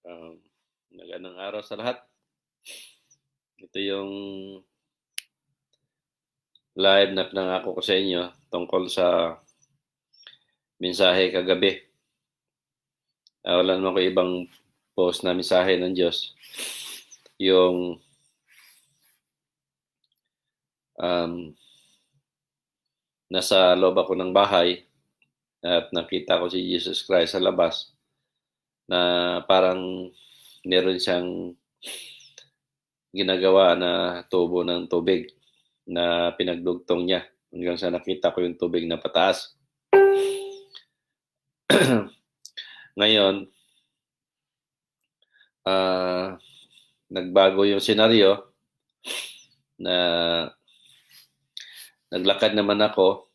Um, Magandang araw sa lahat. Ito yung live na pinangako ko sa inyo tungkol sa mensahe kagabi. Wala naman ko ibang post na mensahe ng Diyos. Yung nasa loob ako ng bahay at nakita ko si Jesus Christ sa labas na parang meron siyang ginagawa na tubo ng tubig na pinagdugtong niya hanggang sa nakita ko yung tubig na pataas. Ngayon, nagbago yung senaryo na naglakad naman ako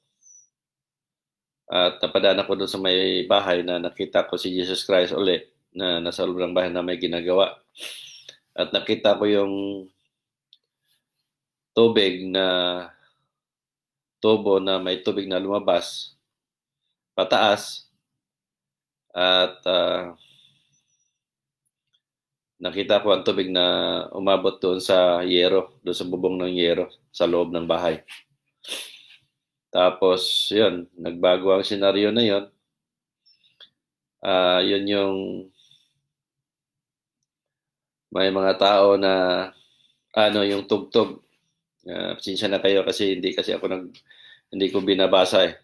at napadaan ako doon sa may bahay na nakita ko si Jesus Christ uli na nasa loob ng bahay na may ginagawa. At nakita ko yung tubig na tubo na may tubig na lumabas pataas at nakita ko ang tubig na umabot doon sa yero, doon sa bubong ng yero sa loob ng bahay. Tapos, yun, nagbago ang senaryo na yun. Yun yung may mga tao na yung tugtog. Pasensya na kayo kasi hindi ko binabasa eh.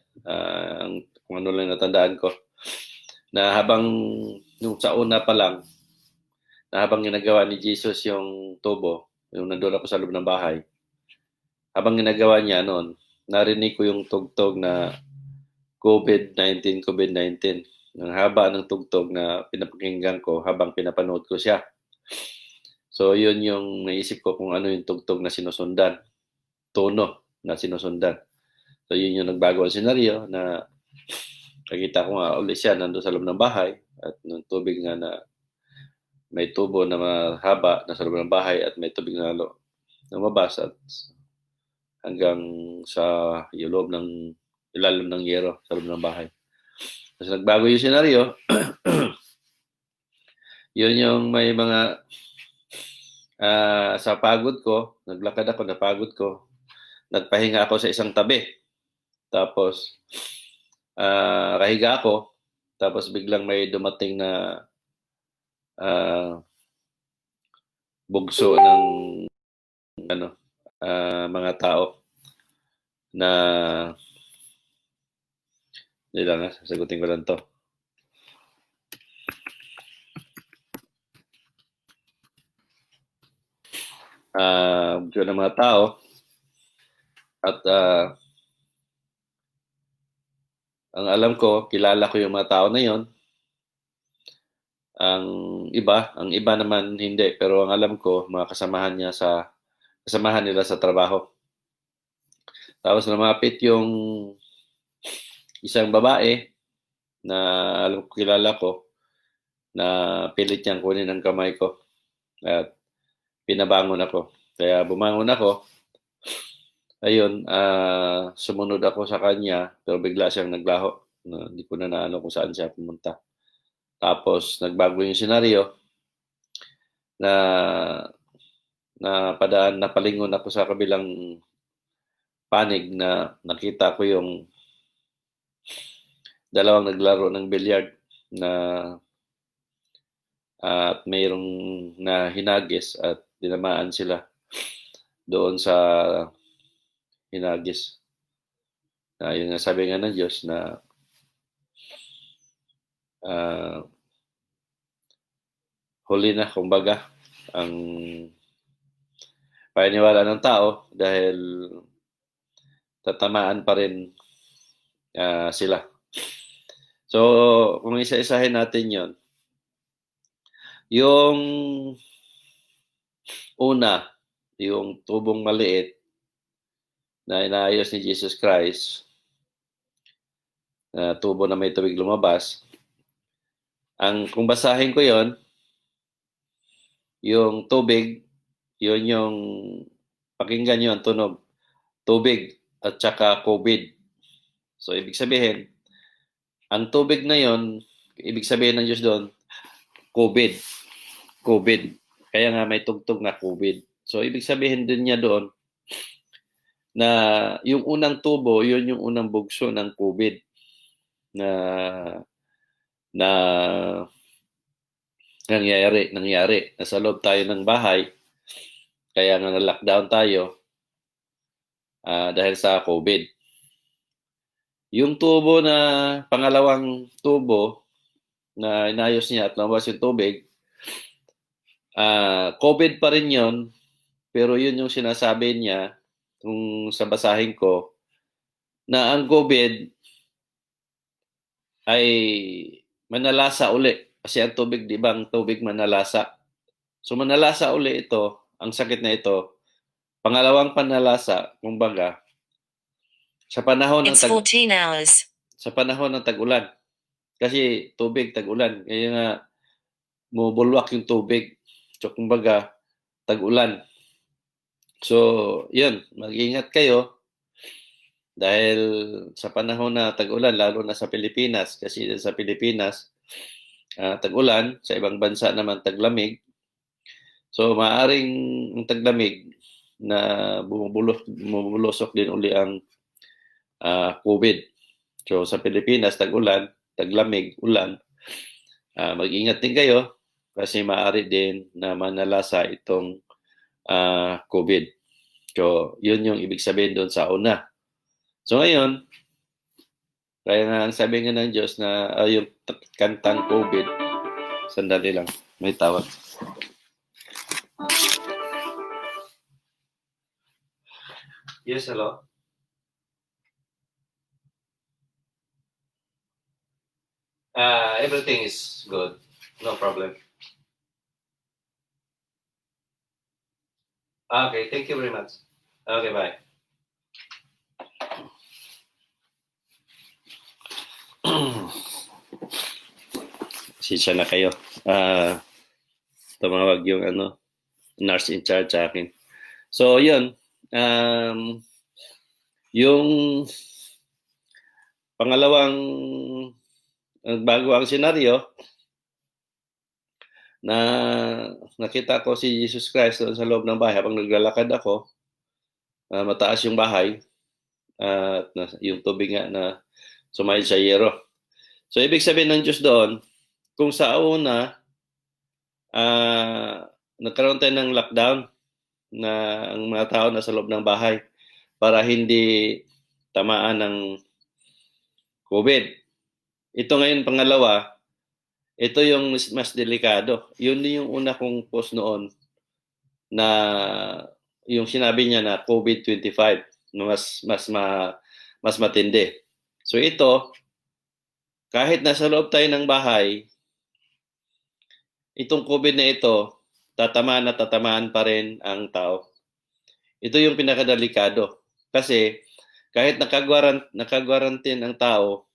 Kung ano lang natandaan ko. Na habang nung sa una pa lang, na habang ginagawa ni Jesus yung tubo, yung nandun ako sa loob ng bahay, habang ginagawa niya noon, narinig ko yung tugtog na COVID-19. Ang haba ng tugtog na pinapakinggan ko habang pinapanood ko siya. So, yun yung naisip ko kung ano yung tugtog na sinusundan. Tono na sinusundan. So, yun yung nagbago ang senaryo na nakita ko nga ulit siya nandun sa loob ng bahay at ng tubig nga na may tubo na mahaba na sa loob ng bahay at may tubig na lumabas at hanggang sa ilalim ng yero sa loob ng bahay. Kasi nagbago yung senaryo. Yun yung may mga sa pagod ko, naglakad ako, napagod ko. Nagpahinga ako sa isang tabi. Tapos, kahiga ako. Tapos biglang may dumating na bugso ng mga tao na hindi lang, sasagutin ko lang to. Bugso ng mga tao at ang alam ko, kilala ko yung mga tao na yon. Ang iba naman hindi, pero ang alam ko, mga kasamahan nila sa trabaho. Tapos lumapit yung isang babae na alam ko, kilala ko, na pilit niyang kunin ang kamay ko at pinabangon ako. Kaya bumangon ako. Ayun, sumunod ako sa kanya, pero bigla siyang naglaho. Hindi ko na naano kung saan siya pumunta. Tapos nagbago yung senaryo na napalingon ako sa kabilang panig na nakita ko yung dalawang naglaro ng bilyard na at mayroong na hinagis at dinamaan sila doon sa hinagis. Yun nga sabi nga ng Diyos na huli na kumbaga ang paniniwala ng tao dahil tatamaan pa rin sila. So, kung isa-isahin natin yon, yung una, yung tubong maliit na inaayos ni Jesus Christ, na tubo na may tubig lumabas, kung basahin ko yon, yung tubig, yun yung pakinggan nyo ang tunog, tubig at saka COVID. So, ibig sabihin, ang tubig na yon, ibig sabihin ng Diyos doon, COVID. COVID. Kaya nga may tugtog na COVID. So, ibig sabihin din niya doon na yung unang tubo, yun yung unang bugso ng COVID na na nangyari. Nasa loob tayo ng bahay, kaya nga na-lockdown tayo dahil sa COVID. Yung tubo na, pangalawang tubo na inayos niya at lumabas yung tubig, COVID pa rin yun, pero yun yung sinasabi niya kung sa basahin ko, na ang COVID ay manalasa uli. Kasi ang tubig, di ba, ang tubig manalasa. So manalasa uli ito, ang sakit na ito, pangalawang panalasa, kumbaga, sa panahon ng It's 14 hours. Sa panahon ng tag-ulan. Kasi tubig, tag-ulan. Kaya nga, bumubulwak yung tubig. So, kumbaga, tag-ulan. So, yun, mag-ingat kayo. Dahil sa panahon na tag-ulan, lalo na sa Pilipinas, kasi sa Pilipinas, tag-ulan, sa ibang bansa naman taglamig. So, maaring ang taglamig na bumubulusok din uli ang COVID. So, sa Pilipinas, tag-ulan, taglamig, ulan. Mag-ingat din kayo kasi maaari din na manalasa itong COVID. So, yun yung ibig sabihin doon sa una. So, ngayon, kaya nga ang sabi nga ng Diyos na yung kantang COVID, sandali lang, may tawag. Yes, hello? Everything is good. No problem. Okay, thank you very much. Okay, bye. Sisya na kayo. Tumawag yung nurse in charge sa akin. So, yun. Yung pangalawang bago ang senaryo na nakita ko si Jesus Christ doon sa loob ng bahay habang naglalakad ako, mataas yung bahay at yung tubig nga na sumail sa yero. So, ibig sabihin ng Diyos doon, kung sa una, nagkaroon tayo ng lockdown na ang mga tao nasa loob ng bahay para hindi tamaan ng COVID. Ito ngayon, pangalawa, ito yung mas delikado. Yun yung una kong post noon na yung sinabi niya na COVID-25 na mas matindi. So ito, kahit nasa loob tayo ng bahay, itong COVID na ito, tatamaan pa rin ang tao. Ito yung pinakadelikado. Kasi kahit nakagwarantin ang tao,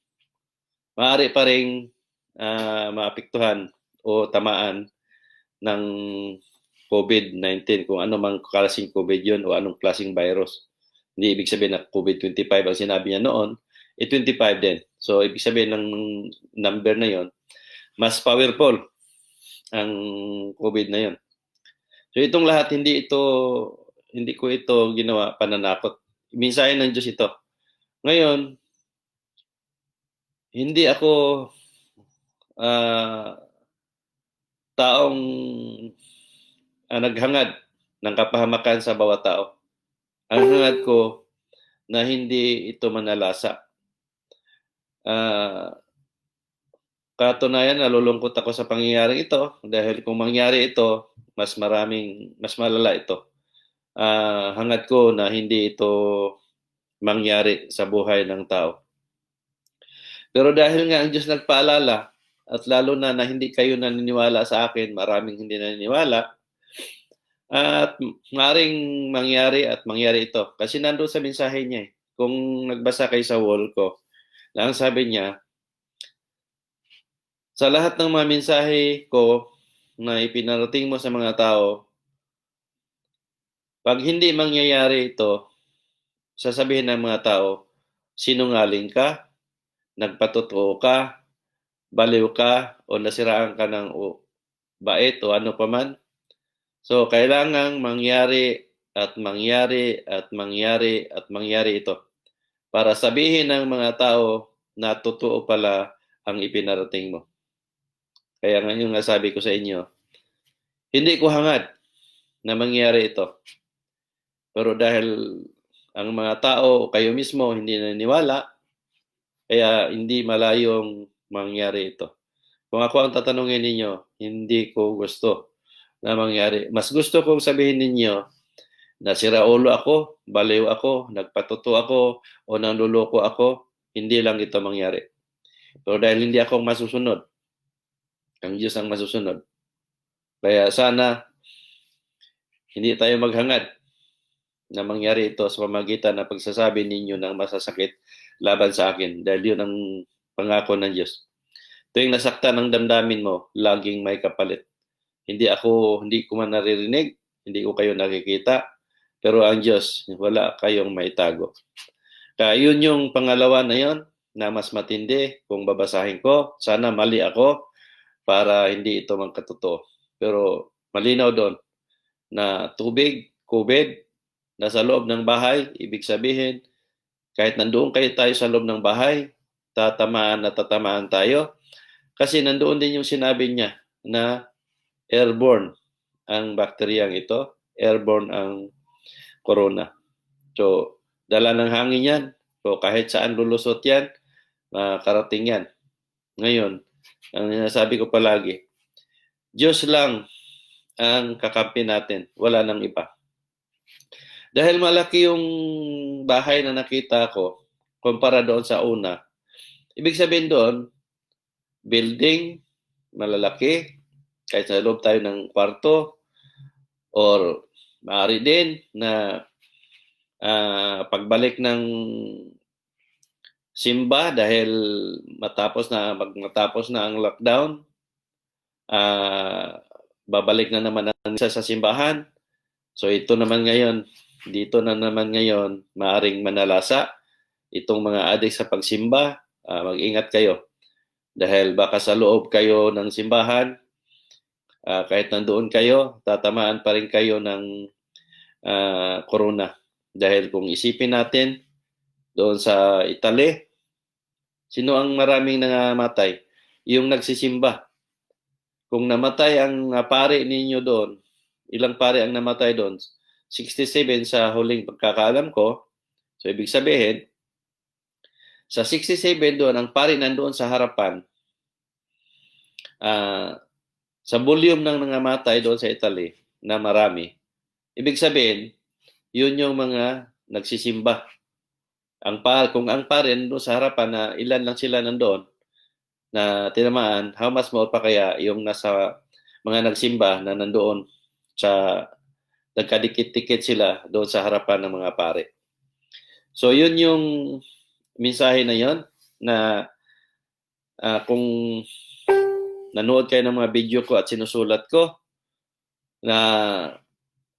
maaari pa rin maapektuhan o tamaan ng COVID-19 kung ano mang klaseng COVID yun o anong klaseng virus. Hindi ibig sabihin na COVID-25 ang sinabi niya noon, 25 din. So ibig sabihin ng number na yon, mas powerful ang COVID na yon. So itong lahat hindi ko ito ginawa pananakot. Mensahe ng Diyos ito. Ngayon, hindi ako taong naghangad ng kapahamakan sa bawat tao. Ang hangad ko na hindi ito manalasa. Katunayan, nalulungkot ako sa pangyayari ito dahil kung mangyari ito, mas malala ito. Hangad ko na hindi ito mangyari sa buhay ng tao. Pero dahil nga ang Diyos nagpaalala at lalo na hindi kayo naniniwala sa akin, maraming hindi naniniwala, at maring mangyari ito. Kasi nandoon sa mensahe niya Kung nagbasa kayo sa wall ko, ang sabi niya, sa lahat ng mga mensahe ko na ipinarating mo sa mga tao, pag hindi mangyayari ito, sasabihin ng mga tao, sinungaling ka, nagpatotoo ka, baliw ka, o nasiraan ka ng bait o ano pa man. So, kailangang mangyari at mangyari at mangyari at mangyari ito para sabihin ng mga tao na totoo pala ang ipinarating mo. Kaya ngayon nga sabi ko sa inyo, hindi ko hangad na mangyari ito. Pero dahil ang mga tao, kayo mismo, hindi naniniwala, kaya hindi malayong mangyari ito. Kung ako ang tatanungin ninyo, hindi ko gusto na mangyari. Mas gusto kong sabihin ninyo na siraulo ako, baliw ako, nagpatuto ako, o nanluloko ako, hindi lang ito mangyari. Pero dahil hindi ako masusunod, ang Diyos ang masusunod. Kaya sana hindi tayo maghangad na mangyari ito sa pamagitan ng pagsasabi ninyo ng masasakit laban sa akin. Dahil yun ang pangako ng Diyos. Tuwing nasaktan ang damdamin mo, laging may kapalit. Hindi ko man naririnig, hindi ko kayo nakikita, pero ang Diyos, wala kayong maitago. Kaya yun yung pangalawa na yun, na mas matindi kung babasahin ko. Sana mali ako para hindi ito magkatotoo. Pero malinaw doon na tubig, COVID, nasa loob ng bahay, ibig sabihin, kahit nandoon kayo tayo sa loob ng bahay, tatamaan tayo. Kasi nandoon din yung sinabi niya na airborne ang bakteryang ito, airborne ang corona. So, dala ng hangin yan. So, kahit saan lulusot yan, makarating yan. Ngayon, ang sinasabi ko palagi, Diyos lang ang kakampi natin. Wala nang iba. Dahil malaki yung bahay na nakita ko, kumpara doon sa una, ibig sabihin doon, building, malalaki, kahit sa loob tayo ng kwarto, or maaari din na pagbalik ng simba dahil matapos na ang lockdown, babalik na naman ang isa sa simbahan. So ito naman ngayon, dito na naman ngayon, maaring manalasa itong mga adik sa pagsimba. Mag-ingat kayo. Dahil baka sa loob kayo ng simbahan, kahit nandoon kayo, tatamaan pa rin kayo ng corona. Dahil kung isipin natin, doon sa Italy, sino ang maraming nangamatay? Yung nagsisimba. Kung namatay ang pare ninyo doon, ilang pare ang namatay doon? 67 sa huling pagkakaalam ko. So ibig sabihin, sa 67 doon, ang pare nandoon sa harapan, sa volume ng nangamatay doon sa Italy na marami, ibig sabihin, yun yung mga nagsisimba. Kung ang pare nandoon sa harapan na ilan lang sila nandoon na tinamaan, how much more pa kaya yung nasa mga nagsimba na nandoon sa nagkadikit-dikit sila doon sa harapan ng mga pare. So yun yung mensahe na yun na kung nanood kayo ng mga video ko at sinusulat ko na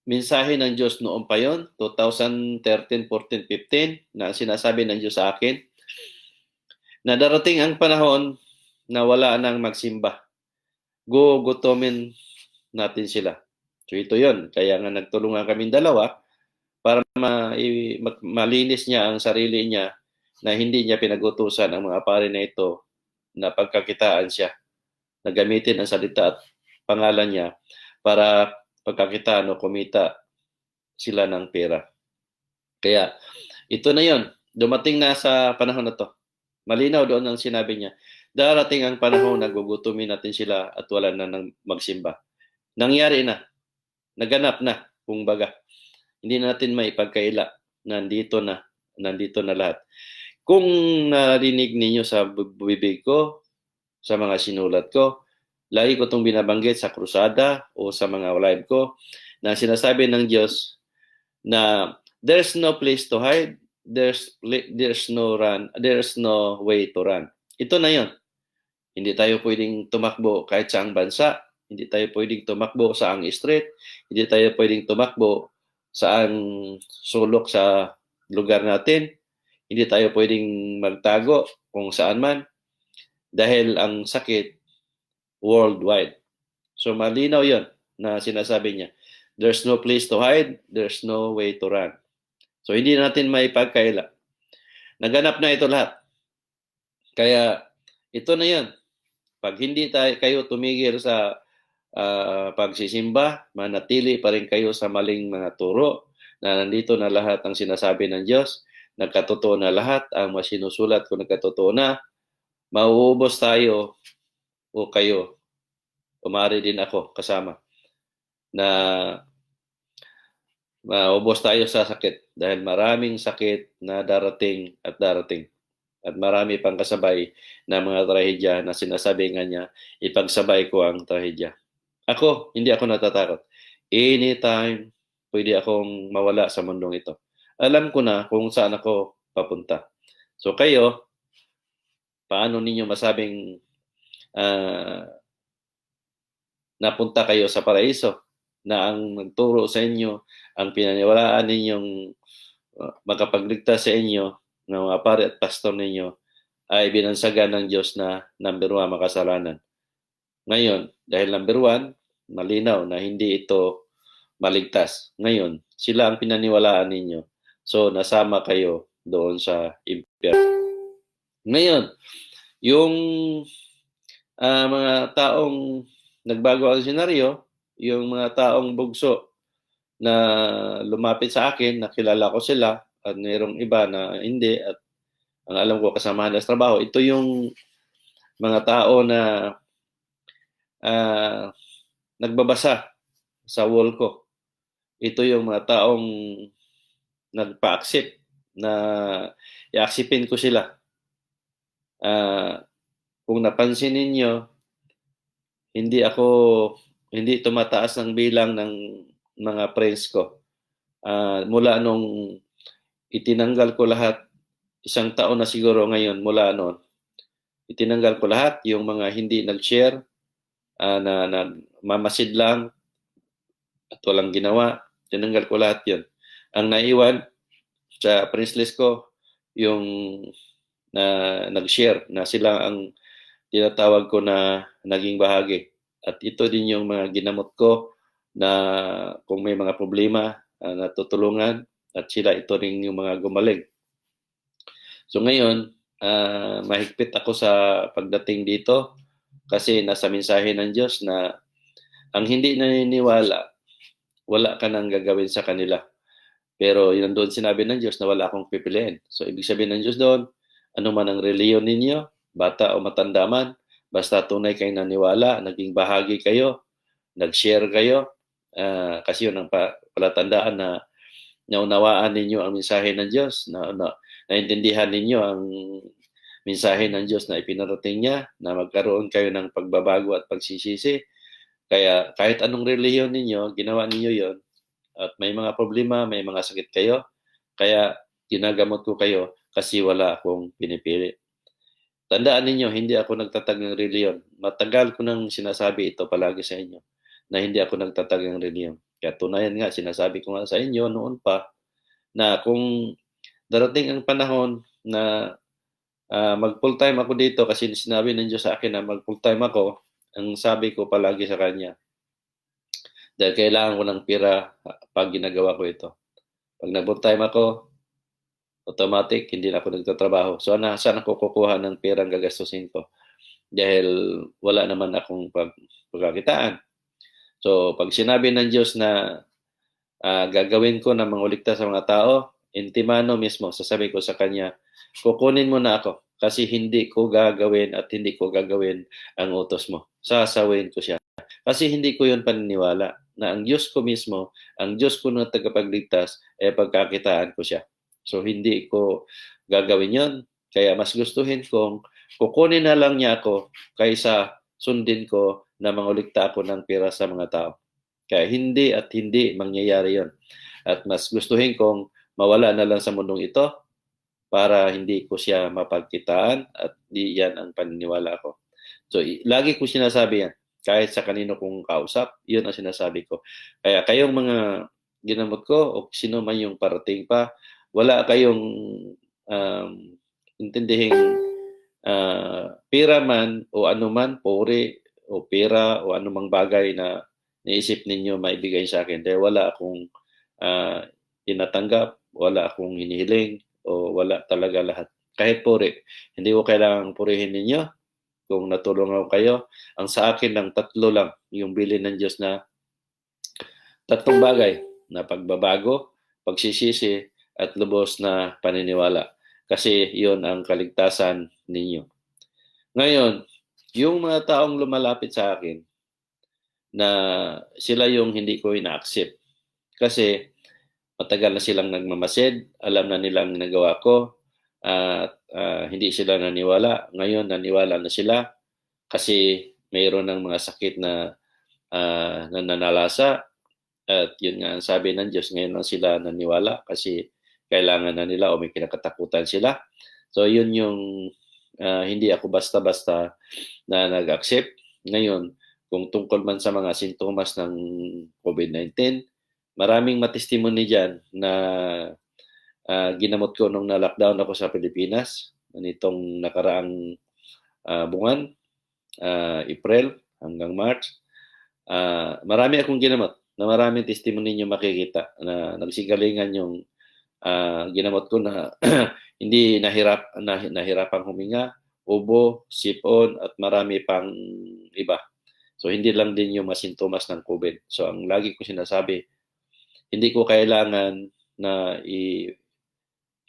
mensahe ng Diyos noon pa yon, 2013, 14, 15, na sinasabi ng Diyos sa akin na darating ang panahon na wala nang magsimba. Gugutomin natin sila. So ito yon. Kaya nga nagtulungan kaming dalawa para malinis niya ang sarili niya na hindi niya pinagutusan ang mga pare na ito na pagkakitaan siya. Na gamitin ang salita at pangalan niya para pagkakitaan o kumita sila ng pera. Kaya ito na yon. Dumating na sa panahon na to. Malinaw doon ang sinabi niya. Darating ang panahon na gugutumin natin sila at wala na nang magsimba. Nangyari na. Naganap na, kumbaga. Hindi natin maipagkaila. Nandito na lahat. Kung narinig ninyo sa bibig ko, sa mga sinulat ko, lagi ko itong binabanggit sa krusada o sa mga live ko, na sinasabi ng Diyos na there's no place to hide, there's no way to run. Ito na yon. Hindi tayo pwedeng tumakbo kahit saang bansa, hindi tayo pwedeng tumakbo sa ang street, hindi tayo pwedeng tumakbo sa ang sulok sa lugar natin, hindi tayo pwedeng magtago kung saan man dahil ang sakit worldwide. So malinaw yon na sinasabi niya. There's no place to hide, there's no way to run. So hindi natin maipagkaila. Naganap na ito lahat. Kaya ito na yan. Pag hindi kayo tumigil sa pagsisimba, manatili pa rin kayo sa maling mga turo na nandito na lahat ang sinasabi ng Diyos, nagkatotoo na lahat, ang masinusulat ko nagkatotoo na, mauubos tayo o kayo, umari din ako kasama, na maubos tayo sa sakit dahil maraming sakit na darating at darating. At marami pang kasabay na mga trahedya na sinasabi nga niya, ipagsabay ko ang trahedya. Ako, hindi ako natatakot. Anytime, pwede akong mawala sa mundong ito. Alam ko na kung saan ako papunta. So kayo, paano ninyo masabing napunta kayo sa paraiso na ang nagturo sa inyo, ang pinaniwalaan ninyong makapagligtas sa inyo ng mga pare at pastor ninyo ay binansagan ng Diyos na number 1, makasalanan. Ngayon, dahil number 1, malinaw na hindi ito maligtas. Ngayon, sila ang pinaniwalaan ninyo. So, nasama kayo doon sa impyerno. Ngayon, yung mga taong nagbago ang senaryo, yung mga taong bugso na lumapit sa akin, nakilala ko sila, at mayroong iba na hindi, at ang alam ko kasamahan sa trabaho, ito yung mga tao na nagbabasa sa wall ko. Ito yung mga taong nagpa-accept na i-acceptin ko sila. Kung napansin ninyo, hindi tumataas ng bilang ng mga friends ko. Mula nung itinanggal ko lahat, 1 taon na siguro ngayon mula noon, itinanggal ko lahat, yung mga hindi nag-share, na nagmamasid lang at walang ginawa, tinanggal ko lahat yun. Ang naiwan sa friends list ko, yung na nag-share, na sila ang tinatawag ko na naging bahagi. At ito din yung mga ginamot ko na kung may mga problema, natutulungan, at sila ito rin yung mga gumaling. So ngayon, mahigpit ako sa pagdating dito kasi nasa mensahe ng Diyos na ang hindi naniniwala, wala ka nang gagawin sa kanila. Pero yun doon sinabi ng Diyos na wala akong pipiliin. So ibig sabihin ng Diyos doon, ano man ang reliyon ninyo, bata o matanda man, basta tunay kayo naniwala, naging bahagi kayo, nag-share kayo, kasi yun ang palatandaan na naunawaan ninyo ang mensahe ng Diyos, naintindihan ninyo ang mensahe ng Diyos na ipinarating niya, na magkaroon kayo ng pagbabago at pagsisisi. Kaya kahit anong reliyon ninyo, ginawa ninyo yon, at may mga problema, may mga sakit kayo, kaya ginagamot ko kayo kasi wala akong pinipili. Tandaan ninyo, hindi ako nagtatag ng reliyon. Matagal ko nang sinasabi ito palagi sa inyo, na hindi ako nagtatag ng reliyon. Kaya tunayan nga, sinasabi ko nga sa inyo noon pa, na kung darating ang panahon na mag full time ako dito, kasi sinabi ng Diyos sa akin na mag full time ako, ang sabi ko palagi sa Kanya, dahil kailangan ko ng pira pag ginagawa ko ito. Pag nag full time ako, automatic, hindi na ako nagtatrabaho. So, saan ako kukuha ng perang gagastusin ko? Dahil wala naman akong pagkakitaan. So, pag sinabi ng Diyos na gagawin ko na manguligtas sa mga tao, intimano mismo, sasabi ko sa Kanya, kukunin mo na ako kasi hindi ko gagawin at hindi ko gagawin ang utos mo. Sasawin ko siya. Kasi hindi ko yun paniniwala na ang Diyos ko mismo, ang Diyos ko na tagapagligtas, pagkakitaan ko siya. So, hindi ko gagawin yon. Kaya mas gustuhin kong kukunin na lang niya ako kaysa sundin ko na manguligta ako ng pera sa mga tao. Kaya hindi at hindi mangyayari yon. At mas gustuhin kong mawala na lang sa mundong ito para hindi ko siya mapagkitaan at di yan ang paniniwala ko. So, lagi ko sinasabi yan. Kahit sa kanino kong kausap, yun ang sinasabi ko. Kaya kayong mga ginamot ko o sino man yung parating pa, wala kayong intindihing pira man o anuman, puri o pera o anumang bagay na naisip ninyo maibigay sa akin dahil wala akong tinatanggap, wala akong hinihiling o wala talaga lahat. Kahit puri, hindi ko kailangang purihin ninyo kung natulungan ko kayo. Ang sa akin lang, 3 lang yung bilin ng Diyos na 3 bagay na pagbabago, pagsisisi, at lubos na paniniwala. Kasi yon ang kaligtasan ninyo. Ngayon, yung mga taong lumalapit sa akin na sila yung hindi ko ina-accept. Kasi matagal na silang nagmamasid, alam na nilang nagawa ko, at hindi sila naniwala. Ngayon, naniwala na sila kasi mayroon ng mga sakit na nananalasa. At yun nga ang sabi ng Diyos, ngayon lang sila naniwala kasi kailangan na nila o may kinakatakutan sila. So yun yung hindi ako basta-basta na nag-accept. Ngayon, kung tungkol man sa mga sintomas ng COVID-19, maraming matestimony dyan na ginamot ko nung na-lockdown ako sa Pilipinas, nitong nakaraang buwan, April hanggang March. Marami akong ginamot na maraming testimony nyo makikita na nagsigalingan yung ginamot ko na hindi nahirapang huminga, ubo, sipon, at marami pang iba. So, hindi lang din yung masintomas ng COVID. So, ang lagi ko sinasabi, hindi ko kailangan na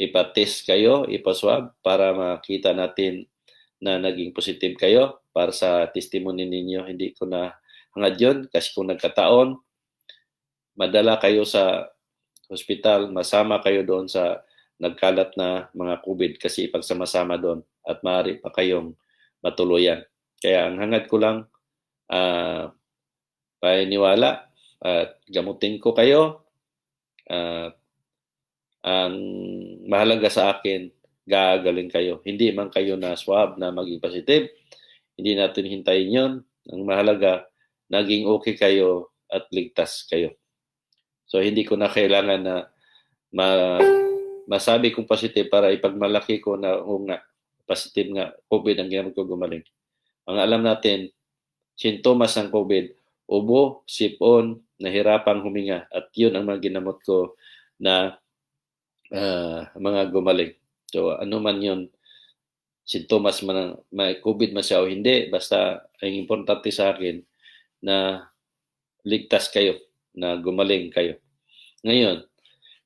ipatest kayo, ipaswab para makita natin na naging positive kayo para sa testimony ninyo. Hindi ko na hangad yun kasi kung nagkataon, madala kayo sa hospital, masama kayo doon sa nagkalat na mga COVID kasi ipagsama-sama doon at maaari pa kayong matuluyan. Kaya ang hangad ko lang, paniniwala at gamutin ko kayo. Ang mahalaga sa akin, gagaling kayo. Hindi man kayo na swab na maging positive. Hindi natin hintayin yon. Ang mahalaga, naging okay kayo at ligtas kayo. So, hindi ko na kailangan na masabi kong positive para ipagmalaki ko na nga, positive nga, COVID ang ginamit ko gumaling. Ang alam natin, sintomas ng COVID, ubo, sipon, nahirapang huminga. At yun ang mga ginamot ko na mga gumaling. So, ano man yun, sintomas man, may COVID man siya o hindi, basta ang importante sa akin na ligtas kayo, na gumaling kayo. Ngayon,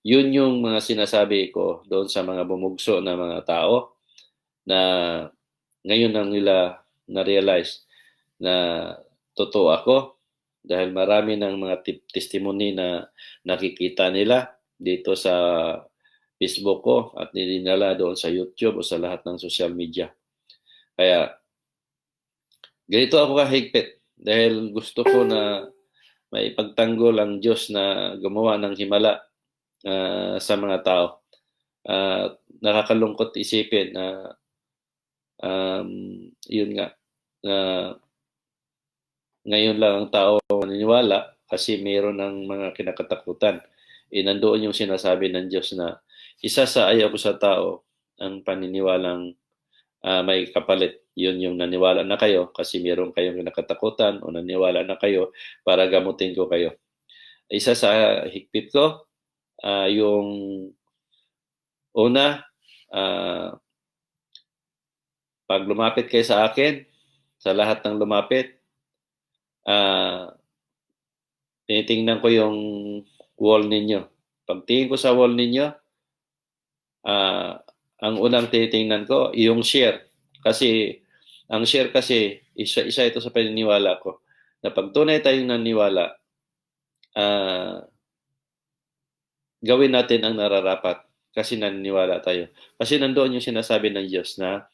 yun yung mga sinasabi ko doon sa mga bumugso na mga tao na ngayon lang nila na-realize na totoo ako dahil marami ng mga testimony na nakikita nila dito sa Facebook ko at nilinala doon sa YouTube o sa lahat ng social media. Kaya ganito ako kahigpit dahil gusto ko na may pagtanggol ang Diyos na gumawa ng himala sa mga tao. Nakakalungkot isipin na yun nga, ngayon lang ang tao naniniwala kasi mayroon ng mga kinakatakutan. Nandoon yung sinasabi ng Diyos na isa sa ayaw ko sa tao ang paniniwalang may kapalit. Yun yung naniwala na kayo kasi meron kayong kinakatakutan o naniwala na kayo para gamutin ko kayo. Isa sa higpit ko, yung una, pag lumapit kayo sa akin, sa lahat ng lumapit, tinitingnan ko yung wall ninyo. Pag tingin ko sa wall ninyo, ang unang tinitingnan ko, yung share. Kasi, ang share kasi, isa ito sa paniniwala ko, na pag tunay tayong naniwala, gawin natin ang nararapat kasi naniniwala tayo. Kasi nandoon yung sinasabi ng Diyos na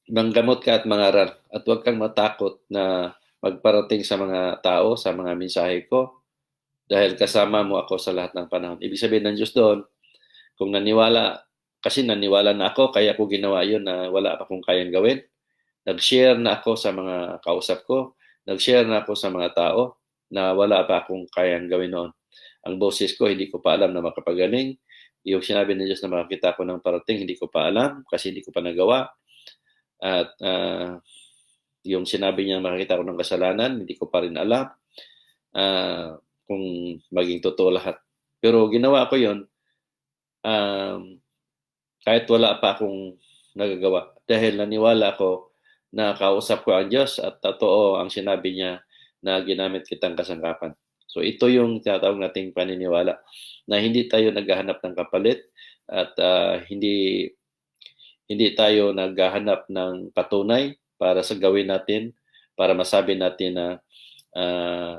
manggamot ka at mangaral at huwag kang matakot na magparating sa mga tao, sa mga mensahe ko dahil kasama mo ako sa lahat ng panahon. Ibig sabihin ng Diyos doon, kung naniwala, kasi naniwala na ako, kaya ko ginawa yun na wala pa akong kayang gawin. Nag-share na ako sa mga kausap ko, nag-share na ako sa mga tao na wala pa akong kayang gawin noon. Ang boses ko, hindi ko pa alam na makapagaling. Yung sinabi ng Diyos na makakita ko ng parating, hindi ko pa alam kasi hindi ko pa nagawa. At yung sinabi niya makakita ko ng kasalanan, hindi ko pa rin alam kung maging totoo lahat. Pero ginawa ko yon kahit wala pa akong nagagawa. Dahil naniwala ko na kausap ko ang Diyos at totoo ang sinabi niya na ginamit kitang kasangkapan. So ito yung tinatawag nating paniniwala na hindi tayo naghahanap ng kapalit at hindi tayo naghahanap ng patunay para sa gawin natin para masabi natin na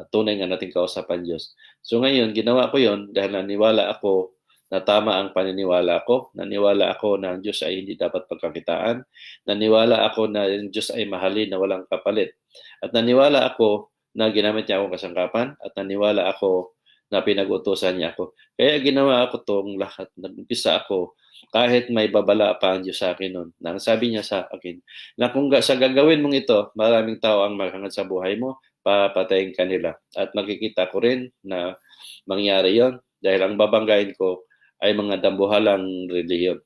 tunay nga nating kausapan Diyos. So ngayon, ginawa ko yon dahil naniwala ako na tama ang paniniwala ko. Naniwala ako na ang Diyos ay hindi dapat pagkakitaan. Naniwala ako na ang Diyos ay mahalin na walang kapalit. At naniwala ako na ginamit niya akong kasangkapan at naniwala ako na pinag-utusan niya ako. Kaya ginawa ko tong lahat. Nag-umpisa ako kahit may babala pa ang Diyos sa akin noon. Nang sabi niya sa akin na kung sa gagawin mong ito, maraming tao ang maghangad sa buhay mo, papatayin ka nila. At makikita ko rin na mangyari yon dahil ang babanggain ko ay mga dambuhalang relihiyon.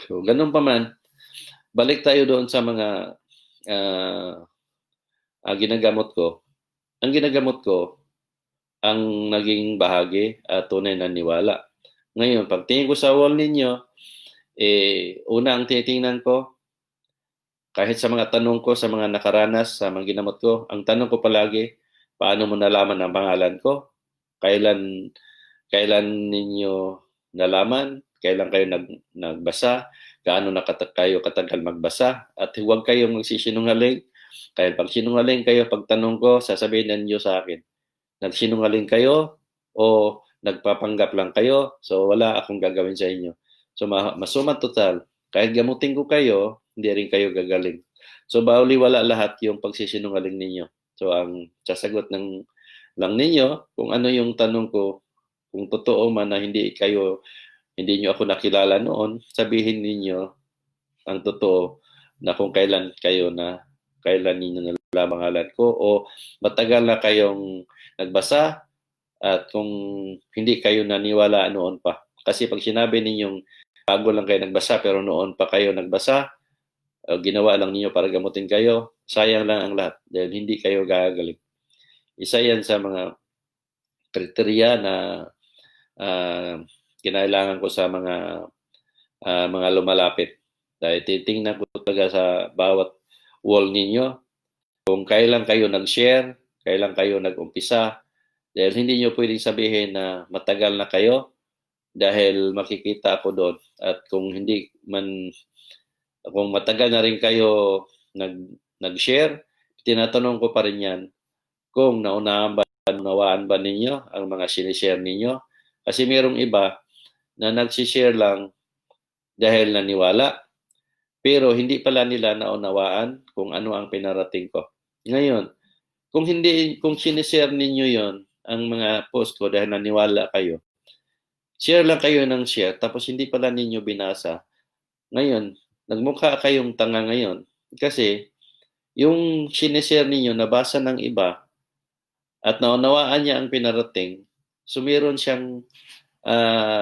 So, ganun pa man, balik tayo doon sa mga ginagamot ko. Ang ginagamot ko, ang naging bahagi at tunay na niwala. Ngayon, pagtingin ko sa wall ninyo, una ang titingnan ko, kahit sa mga tanong ko, sa mga nakaranas, sa mga ginamot ko, ang tanong ko palagi, paano mo nalaman ang pangalan ko? Kailan ninyo nalaman? Kailan kayo nagbasa? Gaano na kayo katagal magbasa? At huwag kayong magsisinungaling. Kaya pag sinungaling kayo, pag tanong ko, sasabihin ninyo sa akin, nagsinungaling kayo o nagpapanggap lang kayo? So wala akong gagawin sa inyo. So masuman total, kahit gamutin ko kayo, hindi rin kayo gagaling. So baliwala lahat yung pagsisinungaling ninyo. So ang sasagot lang ninyo kung ano yung tanong ko, kung totoo man na hindi nyo ako nakilala noon, sabihin ninyo ang totoo na kung kailan ninyo nalaman pangalan ko o matagal na kayong nagbasa at kung hindi kayo naniwala noon pa. Kasi pag sinabi ninyong bago lang kayo nagbasa pero noon pa kayo nagbasa, ginawa lang ninyo para gamutin kayo, sayang lang ang lahat dahil hindi kayo gagaling. Isa yan sa mga kriteriya na kinailangan ko sa mga lumalapit. Dahil titingnan ko talaga sa bawat wall ninyo kung kailan kayo nag-share, kailan kayo nag-umpisa. Dahil hindi nyo pwedeng sabihin na matagal na kayo dahil makikita ako doon. At kung matagal na rin kayo nag-share, tinatanong ko pa rin yan kung naunawaan ba ninyo ang mga sinishare ninyo. Kasi mayroong iba na nagsishare lang dahil naniwala, pero hindi pala nila naunawaan kung ano ang pinarating ko. Ngayon, kung sinishare ninyo yon ang mga post ko dahil naniwala kayo, share lang kayo ng share, tapos hindi pala ninyo binasa. Ngayon, nagmukha kayong tanga ngayon kasi yung sinishare ninyo nabasa ng iba at naunawaan niya ang pinarating, so meron siyang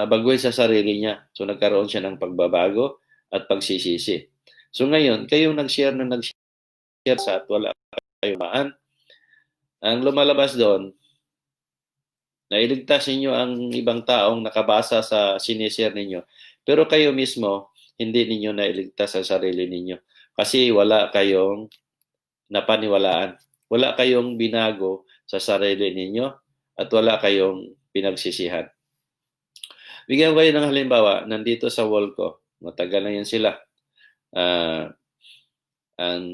baguhin sa sarili niya. So nagkaroon siya ng pagbabago at pagsisisi. So ngayon, kayong nag-share sa at wala kayong maan, ang lumalabas doon, nailigtas ninyo ang ibang taong nakabasa sa sinishare ninyo. Pero kayo mismo, hindi ninyo nailigtas ang sarili ninyo. Kasi wala kayong napaniwalaan. Wala kayong binago sa sarili ninyo at wala kayong pinagsisihan. Bigyan ko kayo ng halimbawa, nandito sa wall ko, matagal na yan sila. Ang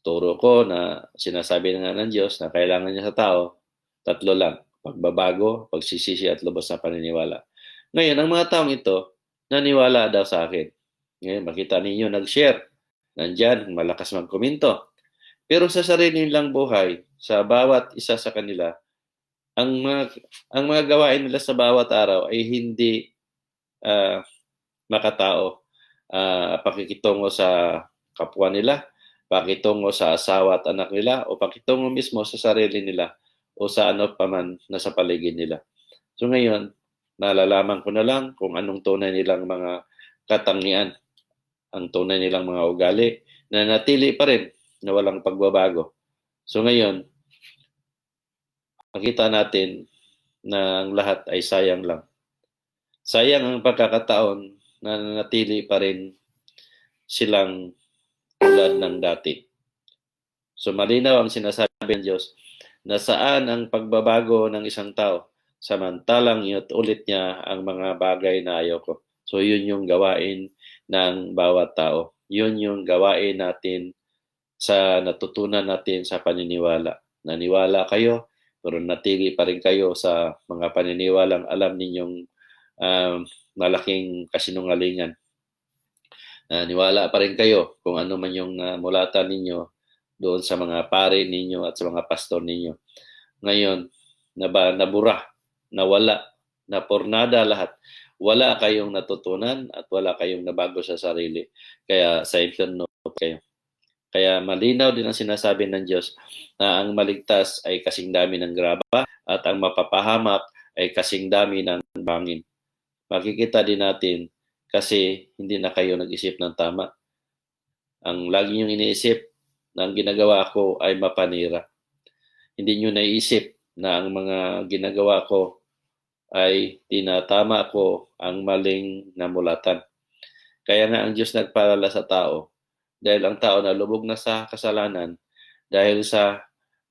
turo ko na sinasabi na nga ng Diyos na kailangan niya sa tao, 3 lang, pagbabago, pagsisisi at lubos na paniniwala. Ngayon, ang mga taong ito, naniwala daw sa akin. Ngayon, makita ninyo nag-share. Nandyan, malakas magkomento. Pero sa sarili nilang buhay, sa bawat isa sa kanila, ang mga gawain nila sa bawat araw ay hindi makatao. Pakikitungo sa kapwa nila, pakikitungo sa asawa at anak nila, o pakikitungo mismo sa sarili nila o sa ano pa man na sa paligid nila. So ngayon, nalalaman ko na lang kung anong tunay nilang mga katangian, ang tunay nilang mga ugali, na natili pa rin na walang pagbabago. So ngayon, makita natin na ang lahat ay sayang lang. Sayang ang pagkakataon na nanatili pa rin silang tulad ng dati. So malinaw ang sinasabi ng Diyos na saan ang pagbabago ng isang tao samantalang inuulit niya ang mga bagay na ayoko. So yun yung gawain ng bawat tao. Yun yung gawain natin sa natutunan natin sa paniniwala. Naniwala kayo, pero natili pa rin kayo sa mga paniniwalang alam ninyong malaking kasinungalingan. Naniwala pa rin kayo kung ano man yung mulatan ninyo doon sa mga pare ninyo at sa mga pastor ninyo. Ngayon, nabura, nawala, napornada lahat. Wala kayong natutunan at wala kayong nabago sa sarili. Kaya sa impyerno kayo. Kaya malinaw din ang sinasabi ng Diyos na ang maligtas ay kasing dami ng graba at ang mapapahamak ay kasing dami ng bangin. Makikita din natin kasi hindi na kayo nag-isip ng tama. Ang lagi niyong iniisip na ang ginagawa ko ay mapanira. Hindi niyo naiisip na ang mga ginagawa ko ay tinatama ko ang maling namulatan. Kaya nga ang Diyos nagpaalala sa tao dahil ang tao na lubog na sa kasalanan dahil sa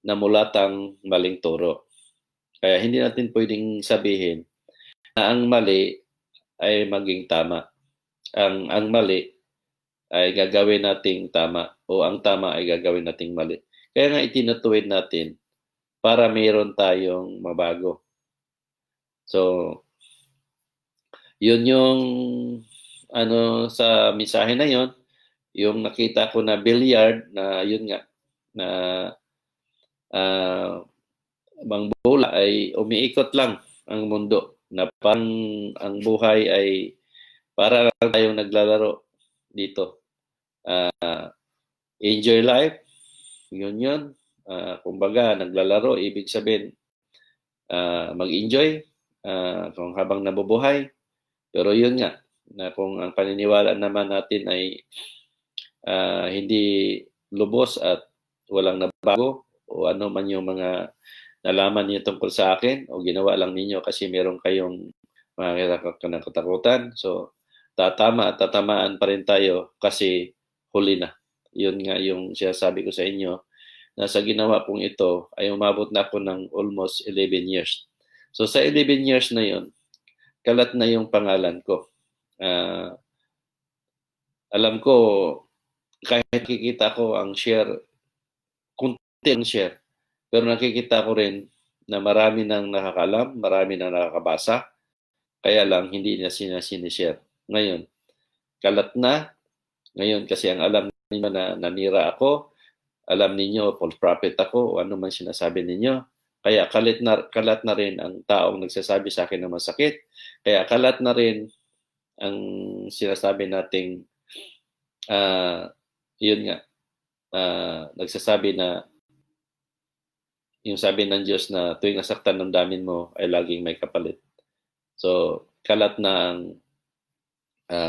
namulatang maling turo. Kaya hindi natin pwedeng sabihin na ang mali ay maging tama. Ang mali ay gagawin nating tama o ang tama ay gagawin nating mali. Kaya nga itinutuwid natin para mayroon tayong mabago. So, yun yung sa mensahe na yon, yung nakita ko na billiard na yun nga na bang bola ay umiikot lang ang mundo na parang ang buhay ay para lang tayong naglalaro dito. Enjoy life, yun. Kumbaga, naglalaro, ibig sabihin mag-enjoy kung habang nabubuhay. Pero yun nga, na kung ang paniniwala naman natin ay hindi lubos at walang nabago o ano man yung mga nalaman niyo tungkol sa akin o ginawa lang ninyo kasi meron kayong mga katakutan. So, tatamaan pa rin tayo kasi huli na. Yun nga yung sinasabi ko sa inyo na sa ginawa kong ito ay umabot na ako ng almost 11 years. So, sa 11 years na yun, kalat na yung pangalan ko. Alam ko, kahit nakikita ko ang share, kunti ang share, pero nakikita ko rin na marami nang nakakalam, marami nang nakakabasa, kaya lang hindi na sinishare. Ngayon, kalat na. Ngayon, kasi ang alam ninyo na nanira ako, alam ninyo, false prophet ako, o ano man sinasabi ninyo. Kaya kalat na rin ang taong nagsasabi sa akin ng masakit. Kaya kalat na rin ang sinasabi nating yun nga, nagsasabi na yung sabi ng Diyos na tuwing nasaktan ng damin mo ay laging may kapalit. So, kalat na ang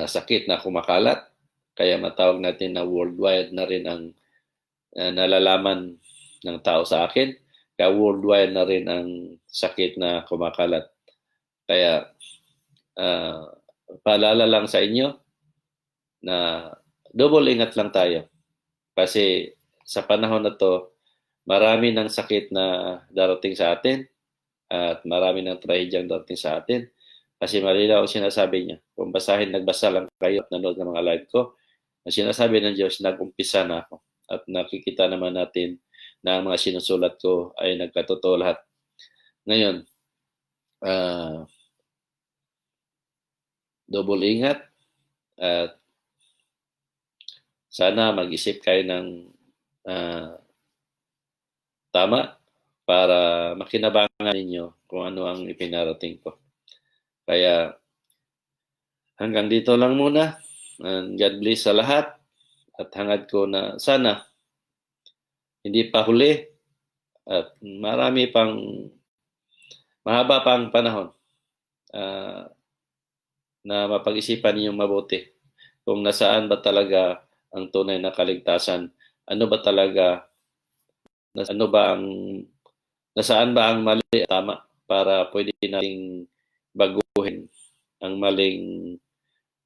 sakit na kumakalat. Kaya matawag natin na worldwide na rin ang nalalaman ng tao sa akin. Kaya worldwide na rin ang sakit na kumakalat. Kaya paalala lang sa inyo na double ingat lang tayo. Kasi sa panahon na to, marami ng sakit na darating sa atin at marami ng trahedyang darating sa atin. Kasi malinaw ang sinasabi niya. Kung nagbasa lang kayo at nanood ng mga live ko, ang sinasabi ng Diyos, nag-umpisa na ako. At nakikita naman natin na ang mga sinusulat ko ay nagkatotoo lahat. Ngayon, double ingat at sana mag-isip kayo ng tama para makinabangan ninyo kung ano ang ipinarating ko. Kaya hanggang dito lang muna. And God bless sa lahat. At hangad ko na sana hindi pa huli at mahaba pang panahon na mapag-isipan ninyong mabuti kung nasaan ba talaga ang tunay na kaligtasan ano ba talaga, ano ba ang, nasaan ba ang mali at tama para pwede nating baguhin ang maling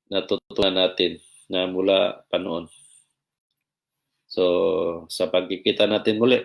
natutunan natin na mula pa noon. So, sa pagkikita natin muli,